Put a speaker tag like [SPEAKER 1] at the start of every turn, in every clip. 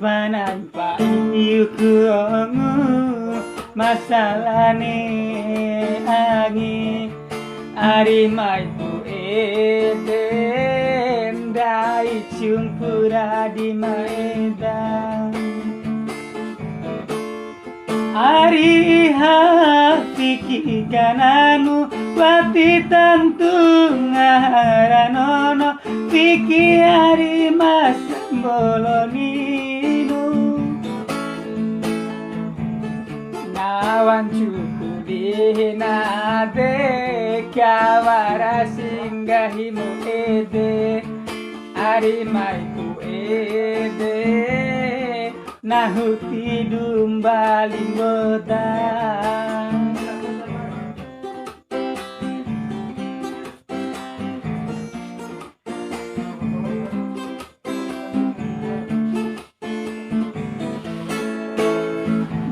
[SPEAKER 1] Panampa iku masalahne angi ari maiku eden dai cumpura di maedan ari hafiki kananu wati tantu ngaharanono piki ari mas boloninu nawan cuku dinade kawara singgahimu ede ari maiku ede nahuti dumbaling bodang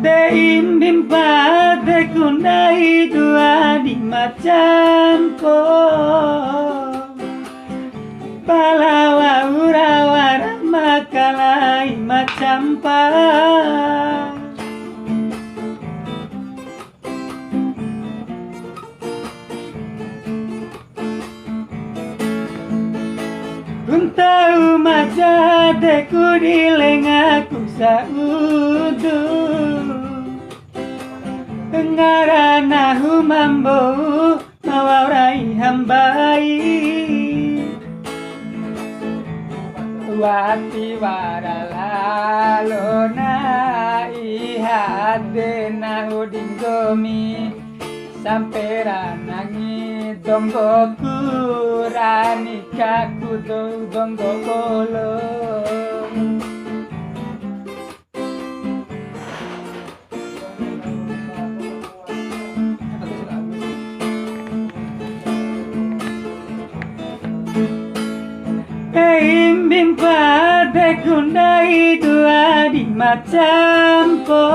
[SPEAKER 1] Deimbim pade kundai dua di macampo Palawa urawara makalai macampa Untau majadeku di lengaku saudu Ngarana humambo mawaurai hambai Wati waralalona ihade nahudinggomi Sampera nangi donggo kurani kaku donggo kolong Imbing pada kundai dua di macampo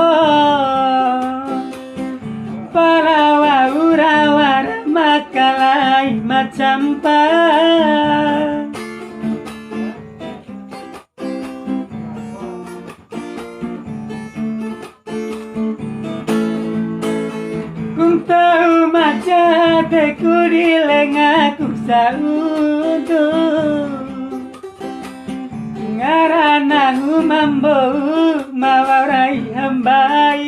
[SPEAKER 1] Palawa urawara makalai macampa Kung tahu majadeku di lengaku saudu Ngarana humambo mawaurai hambai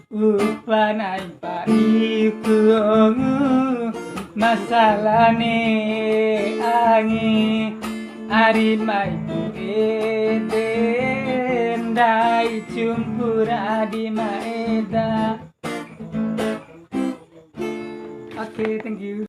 [SPEAKER 1] Upanai paiku masalahne angi ari maiku eden dai cumpura di maeda. Oke, thank you.